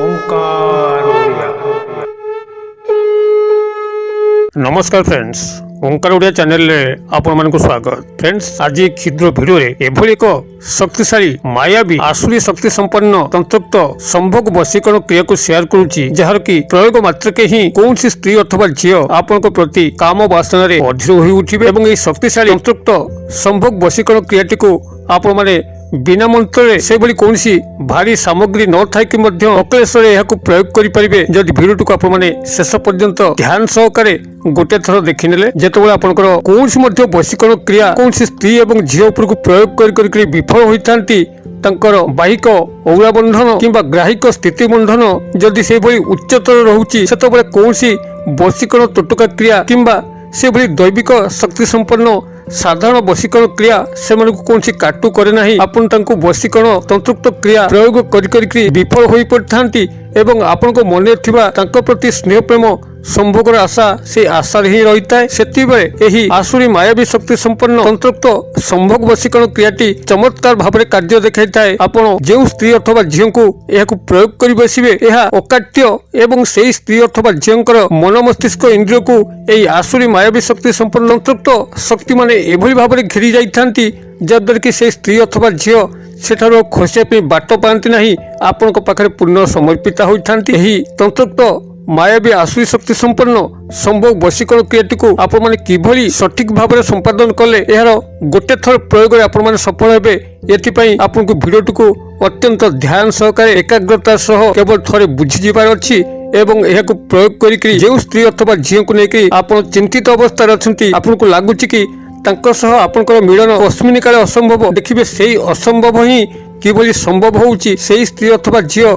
ओंकार ओडिया। नमस्कार फ्रेंड्स, ओंकार ओडिया चैनल रे आपण मानक स्वागत। फ्रेंड्स, आज क्षुद्र वीडियो रे एभली एक शक्तिशाली मायावी आसुरी शक्ति संपन्न तंत्रोक्त संभोग वशीकरण क्रिया को शेयर करूची, जहार की प्रयोग मात्र के ही कौन सी स्त्री अथवा झियो आपन प्रति काम वासना रे अधीर होई उठिबे एवं ए शक्तिशाली तंत्रोक्त संभोग वशीकरण क्रियाटी को आपण माने बिना मंत्र से कौन भारी सामग्री न थाई अकलेश्वर यह प्रयोग करें। जदि भिडियो को आपने शेष पर्यंत ध्यान सहकारे गोटे थर देखने जिते आपंकर कौन वशीकरण क्रिया कौन स्त्री और झील उपर प्रयोग कर विफल होता बाहिक औरा बंधन कि ग्राहिक स्थिति बंधन जदि से उच्चतर रोचे से कौन वशीकरण टोटका क्रिया किंबा से दैविक शक्ति संपन्न साधारण वशीकरण क्रिया से कौन काटू करे ना आपन वशीकरण तंत्रोक्त क्रिया प्रयोग कर विफल हो पड़ता एवं आपण को मन प्रति स्नेह प्रेम संभोगर आशा से आशा ही रही है। से आसुरी मायावी शक्ति संपन्न तंत्रोक्त संभोग वशीकरण क्रियाटी चमत्कार भाव में कार्य देखा थाए। आपड़ जो स्त्री अथवा झील को यह प्रयोग कर बसवे यह अकाट्य एवं से स्त्री अथवा झील मन मस्तिष्क इंद्रिय को यही आसुरी मायावी शक्ति संपन्न तंत्रोक्त शक्ति माने एभली भाव में घेरी जाती जद्वारा कि से स्त्री अथवा झील सेठार खसिया बाट पाती ना आपण पाखे पूर्ण समर्पित होता। तंत्रोक्त मायावी आसुरी शक्ति संपन्न संभोग वशीकरण क्रियाटी को आप किभली सठिक भाव में संपादन कले यार गोटे थर प्रयोग आप सफल हेबे। एथिपाई आपको भिडियो को अत्यंत ध्यान सहकारे एकाग्रता सह केवल थरे बुझीजिबार अछि एवं यह प्रयोग करी जो स्त्री अथवा झील को लेकिन आप चिंतित अवस्था अच्छा आपको लगुच कि आपंकर मिलन कस्मिन काले असंभव देखिए से असंभव ही किभली संभव होउची से स्त्री अथवा झील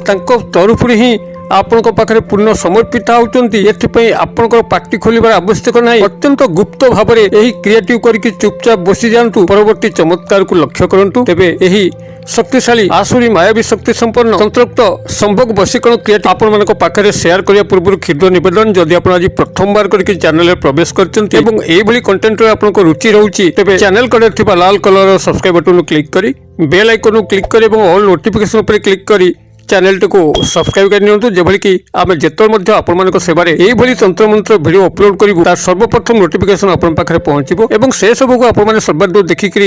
तरफ ही आपण पाखे पूर्ण समर्पित होती। आपंकर पार्टी खोलिबार आवश्यक ना अत्यंत गुप्त भाव में यही क्रियाटी करके चुपचाप बसी जातु परवर्ती चमत्कार को लक्ष्य करूँ। तेबे यही शक्तिशाली आसुरी मायावी शक्ति संपन्न तंत्रोक्त संभोग वशीकरण क्रिया आपण मान पाखे शेयर करने पूर्व क्षुद्र निवेदन जदि आप आज प्रथम बार करके चैनल प्रवेश कर कंटेंट आपको रुचि रोचे तेज चैनल कड़े लाल कलर सब्सक्राइब बटन क्लिक कर बेल आइकन क्लिक कर ऑल नोटिफिकेशन पर क्लिक कर चैनल को सब्सक्राइब कर जभली कि आम जिते आपण सेवार यही तंत्र मंत्र वीडियो अपलोड करूँ तार सर्वप्रथम नोटिफिकेशन आपण पाखे पहुंचो से सबको आप सर्वाधिक देखिक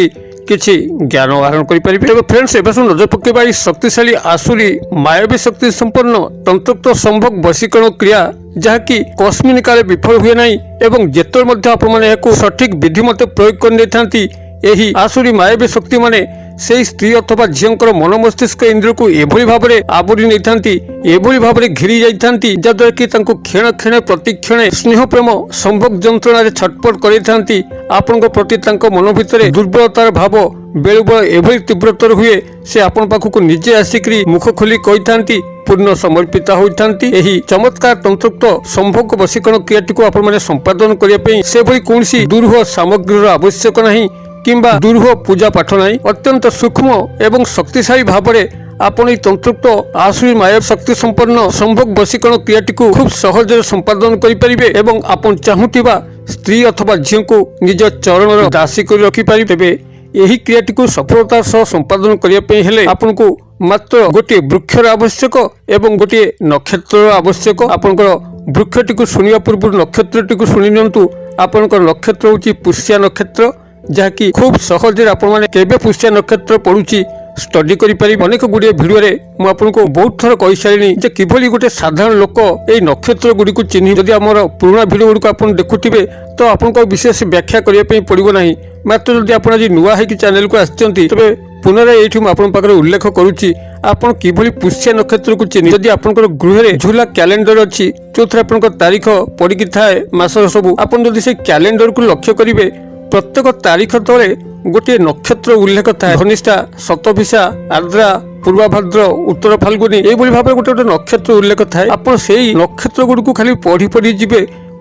किसी ज्ञान आहरण करें। फ्रेंड्स एवं सब नजर पकेबा शक्तिशाली आसुरी मायावी शक्ति संपन्न तंत्रोक्त संभोग वशीकरण क्रिया जहाँकि कस्मिन काले विफल हुए ना एवं जिते आप सठिक विधि मत प्रयोग कर यही आसुरी मायावी शक्ति माने से स्त्री अथवा झील मन मस्तिष्क इंद्रिय को एभली भाव में आवरी नहीं एभली भाव में घेरी जाती जद्वारा कि क्षण क्षण प्रतिक्षण स्नेह प्रेम संभोग जंत्रणा छटपट करते आपण प्रति मन भितर दुर्बलतार भाव बेले बेले एभली तीव्रतर हुए से आपण पाखक निजे आसिक मुख खोली कही पूर्ण समर्पित होती। यही चमत्कार तंत्रोक्त संभोग वशीकरण क्रियाटी को आपण संपादन करने से कौन दुरूह सामग्री आवश्यक नहीं किंबा दुरूह पूजा पाठ नहीं अत्यंत सूक्ष्म एवं शक्तिशाली भाव में आपण तंत्रोक्त आसुरी माया शक्ति संपन्न संभोग वशीकरण क्रियाटी को खूब सहज संपादन करें एवं आपण चाहूथिबा स्त्री अथवा झील को निज चरण दासी कर रखिपारे। तेबे यही क्रियाटी को सफलता सह संपादन करने आपन को मात्र गोटे वृक्षर आवश्यक एवं गोटे नक्षत्र आवश्यक। आपनकर वृक्षटी को शुणा पूर्व नक्षत्रटी को शुणी नियंतु। आपनकर नक्षत्र होची पुष्या नक्षत्र जहाँकि खूब सहज आपे पुष्या नक्षत्र पड़ुची स्टडी करें। अनेक गुड़िए भिडियो मुझे बहुत थर कही सारे किभली गोटे साधारण लोक ये नक्षत्र गुड़ी को चिन्ह जदि आम पुराना भिडियो गुड़ी आप देखुवे तो आपको विशेष व्याख्या करने पड़ो ना मात्र जदि आप आज नुआ है चैनल को आते पुनः ये मुझे उल्लेख करुच्ची आपड़ किभली पुष्या नक्षत्र को चिन्ह जदि आप गृह झूला कैलेंडर अच्छी जो थे आप तारीख पड़ी थाए मस सब आप कैलेंडर को लक्ष्य करेंगे प्रत्येक तारीख तले गोटे नक्षत्र उल्लेख थाए धनिष्ठा शतभिषा आर्द्रा पूर्वाभाद्र उत्तर फाल्गुनी ये भाव में गोटे गोटे नक्षत्र उल्लेख थाए। आप नक्षत्र गुड़ी को खाली पढ़ी पढ़ी जी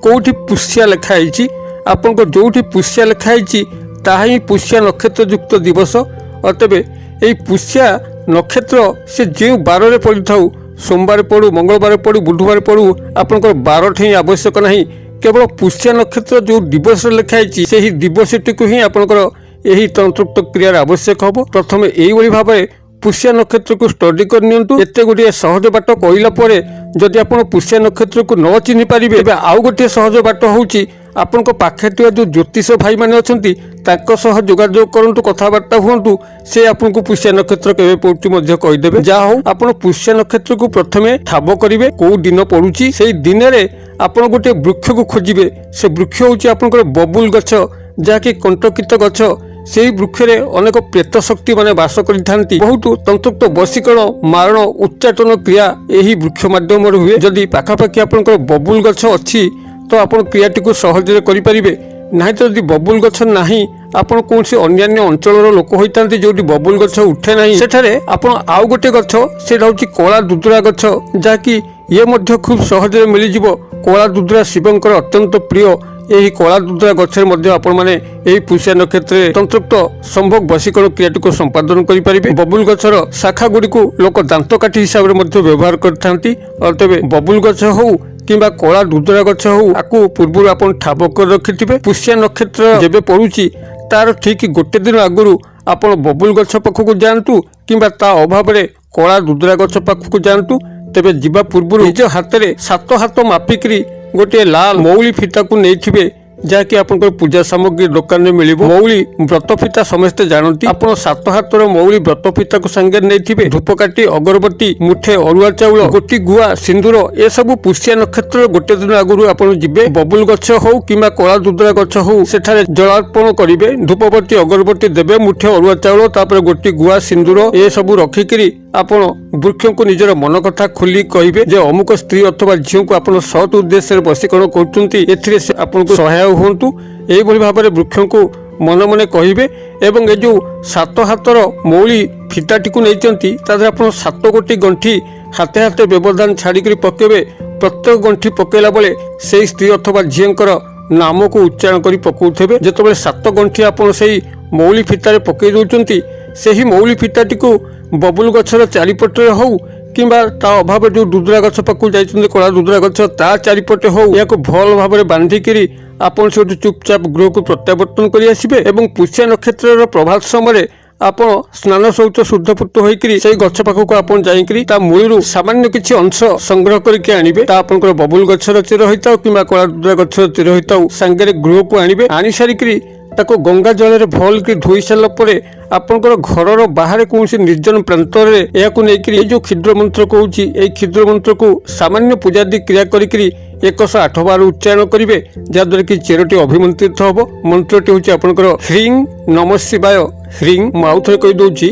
कौटी पुष्या लिखाई आपको जो पुष्या लिखाई ताही पुष्या नक्षत्र युक्त दिवस अतएव यही पुष्या नक्षत्र से जो बार में पड़ी था सोमवार पड़ू मंगलवार पड़ू बुधवार पड़ू आपंकर बारठ ही आवश्यक नहीं केवल पुष्या नक्षत्र जो दिवस लिखाई से ही दिवसटी को ही आपंकर यही तंत्रोक्त क्रियार आवश्यक हम। प्रथम यही भाव में पुष्या नक्षत्र को स्टडी करनियंतु एते गुटे सहज बाट कहला परे जदि आपण पुष्या नक्षत्र को न चिन्हि पारिबे एबे आउ गोटे सहज बाट होउची आपण को पाखे थिया जो ज्योतिष भाई माने अछंती ताको सह जोगाजोग करंतु कथाबार्ता हुंतु से आपन को पुष्या नक्षत्र केबे पड़ुची मध्य कहि देबे जा हो आपण पुष्या नक्षत्र को प्रथमे ठाब करिवे को दिन पड़ुची सेही दिन रे आपण गोटे वृक्ष को खोजिबे से वृक्ष होउची आपण को बबुल गछ जाकी कंटकित गछ सेही वृक्ष रे अनेक प्रेत शक्ति माने वास करिथांती बहुत तंत्रक्त वशीकरण मारण उच्चाटन क्रिया एही वृक्ष माध्यम रे हुए जदि पाखापाखि आपण को बबुल गछ अछि तो आपण क्रियाटी को सहजरे करि परिबे नाही तो यदि बबुल गछ नाही आपण कोनसी अन्यान्य अंचलर लोक होइतांती जोटी बबुल गछ उठे नाही सेठारे आपण आउ गोटे गछ सेटा होची कोला दुदुरा गछ जाकी ये मध्य खूब सहजरे मिली जिवो कोला दुदुरा शिवंकर अत्यंत प्रिय एही कोला दुदुरा गछरे मध्य आपण माने एही पुष्या नक्षत्र तंत्रक्त संभोग वशीकरण क्रियाटी को संपादन करि परिबे बबुल गछर शाखा गुडी को लोक दांत काठी हिसाब रे मध्य व्यवहार करथांती और तबे बबुल गछ हो किंबा कोला दुदुरा गछ हो आकु पूर्व आपण ठाब कर रखिथिबे पुष्या नक्षत्र जेबे पड़ुची तार ठीक गोटे दिन आगुरु आपण बबुल गछ पाखकु जानतु किंबा ता अभाव रे कोला दुदुरा गछ पाखकु जानतु तेबे जिबा पूर्व निज हाथ रे 7 हाथ मापिकरी गोटे लाल मौली फिता को नैथिबे जाकि आपन पूजा सामग्री दुकान में मिलिबो मौली व्रत फिता समस्ते जानती आपण 7 हाथर मौली व्रत फिता को संगे नैथिबे धूपकाठी अगरबत्ती मुठे अरुआ चाउल गोटी गुआ सिंदूर ए सब पुष्या नक्षत्र गोटे दिन आगुरु आपण जिबे बबुल गछ हो किंबा कोला दुदुरा गछ हो सेठारे जलार्पण करिवे धूपबत्ती अगरबत्ती देबे मुठे अरुआ चाउल तापर गोटी गुआ सिंदूर ए सब रखिकरी आपण वृक्ष को निजर मन कथा खोली कहिबे जे अमुक स्त्री अथवा झियो को आपण सत उद्देश्य रे वशीकरण करचुंती एथिरे से आपण को सहाय हुंतु एई भली भाबरे वृक्ष को मन मने कहिबे एवं ए जो 7 हाथर मौली फिताटी को नैचंती तादर आपण 7 गोटी गंठी हाथे हाथे व्यवधान छाड़ी करी पकेबे प्रत्येक गंठी पकेला बेले सेई स्त्री अथवा झियंकर नाम को उच्चारण करी पकौथेबे जेतबेले 7 गंठी आपण सेई मौली फितारे पकई दउचंती सेही मौली फिताटी को बबुल गछर चारिपटे हो किंबा ता अभाव जो दुदुरा गछ पाकु जाइछन्ते कोला दुदुरा गछ ता चारिपटे हो याको भल भाबरे बांधी करी आपण से चुपचाप गृह को प्रत्यावर्तन करी आसीबे एवं पुष्या नक्षत्र प्रभात समय आपण स्नान शौच शुद्धपुत होइकरी सेही गछ पाखकु आपण जाइकरी ता मूलरु सामान्य किछि अंश संग्रह करके आनिबे ता आपनकर बबुल गछर चिर होइताउ किंबा कोला दुदुरा गछर चिर होइताउ संगरे गृह को आनिबे आनी सारिकरी ताको गंगा जल रे भल के धोई सारा परे आपनकर घरर बाहर कोनसी निर्जन प्रांत रे याकु नेकरी ए जो क्षुद्र मंत्र कहूची ए क्षुद्र मंत्र को सामान्य पूजादि क्रिया करिकरी 108 बार उच्चारण करिवे जाद्वारा कि चेरटी अभिमंत्रित हबो मंत्रटी होची आपनकर ह्रीं नमः शिवाय ह्रीं माउथरे कहि दोची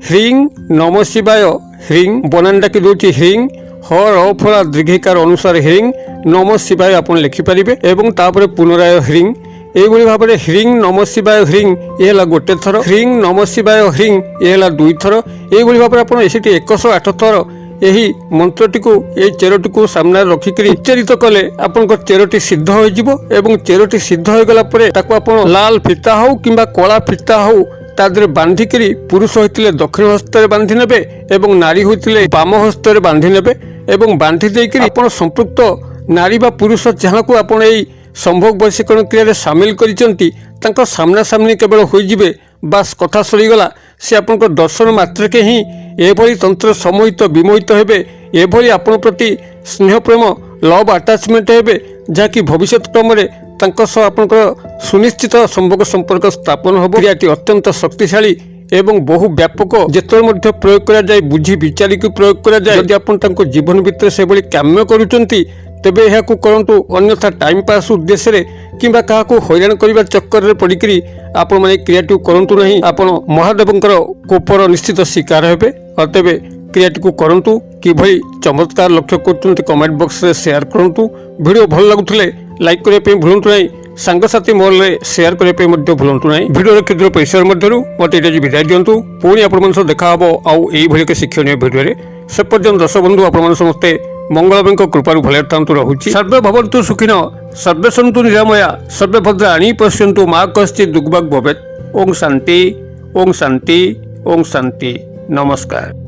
ह्रीं नमः शिवाय ह्रीं बनांडा कि दोची ह्रीं ह र फला दीर्घिकार अनुसार ह्रीं नमः शिवाय आपण लिखि परिबे एवं तापरे पुनराय ह्रीं एभली भाव में ह्रीं नमः शिवाय ह्रीं ये गोटे थर ह्रीं नमः शिवाय ह्रीं ये 2 थर एभली भाव में आप 108 थर यही मंत्रटी को ये चेरटी को सामने रखिक उच्चारित कले आपण चेरटी सिद्ध हो चेरटी सिद्ध हो गला आपण लाल फिता हो कि कला फिता हो तादरे बांधिकी पुरुष होते दक्षिण हस्त बांधि नेबे एवं नारी होते बाम हस्त बांधि नेबे एवं बांधि देकर आपण संपृक्त नारी बा पुरुष जहाँ को आपण यही संभोग वशीकरण क्रिया सामिल करिसेंती तांको सामना सामनी केवल होइजिबे बास कथा सरीगला से आपन दर्शन मात्र के ही एभली तंत्र समोहित विमोहित हेबे एभली आपन प्रति स्नेह प्रेम लव अटैचमेंट हेबे जाकि भविष्य क्रम रे तांको सह आपन सुनिश्चित संभोग संपर्क स्थापन होबो क्रियाटी अत्यंत शक्तिशाली एवं बहु व्यापक जेतोर मध्य प्रयोग करा जाय बुझी विचारिक प्रयोग करा जाय यदि आपन तांको जीवन भितर से बली काम्य करूचंती तेबे यह करंतु अन्यथा टाइम पास उद्देश्य रे किंबा काहाकू हैरान करबा चक्कर रे पडिकरी आपण माने क्रियाटी करंतु नहीं आपण महादेवंकर कोपर निश्चित शिकार हेबे अतबे क्रियाटी करंतु किभली चमत्कार लक्ष्य करचुंती कमेंट बॉक्स रे शेयर करंतु वीडियो भल लागुथले लाइक करिया पे भूलंतु नहीं सांगसाथी मोल रे शेयर करिया पे मध्य भूलंतु नहीं वीडियो रे क्षुद्र परिसर मध्यरु मते एटा विदाय दियंतु पुणी आपण मन देखा हबो आउ एई भली के शिक्षणीय वीडियो रे से पर्यंत दर्शक बंधु आपण मन समस्ते मंगलमय कृपारु भलेतांतु रहुछि सर्वे भवन्तु सुखिनो सर्वे सन्तु निरामया सर्वे भद्राणि पश्यन्तु मा कश्चित् दुर्भाग् भवेत् ओम शांति नमस्कार।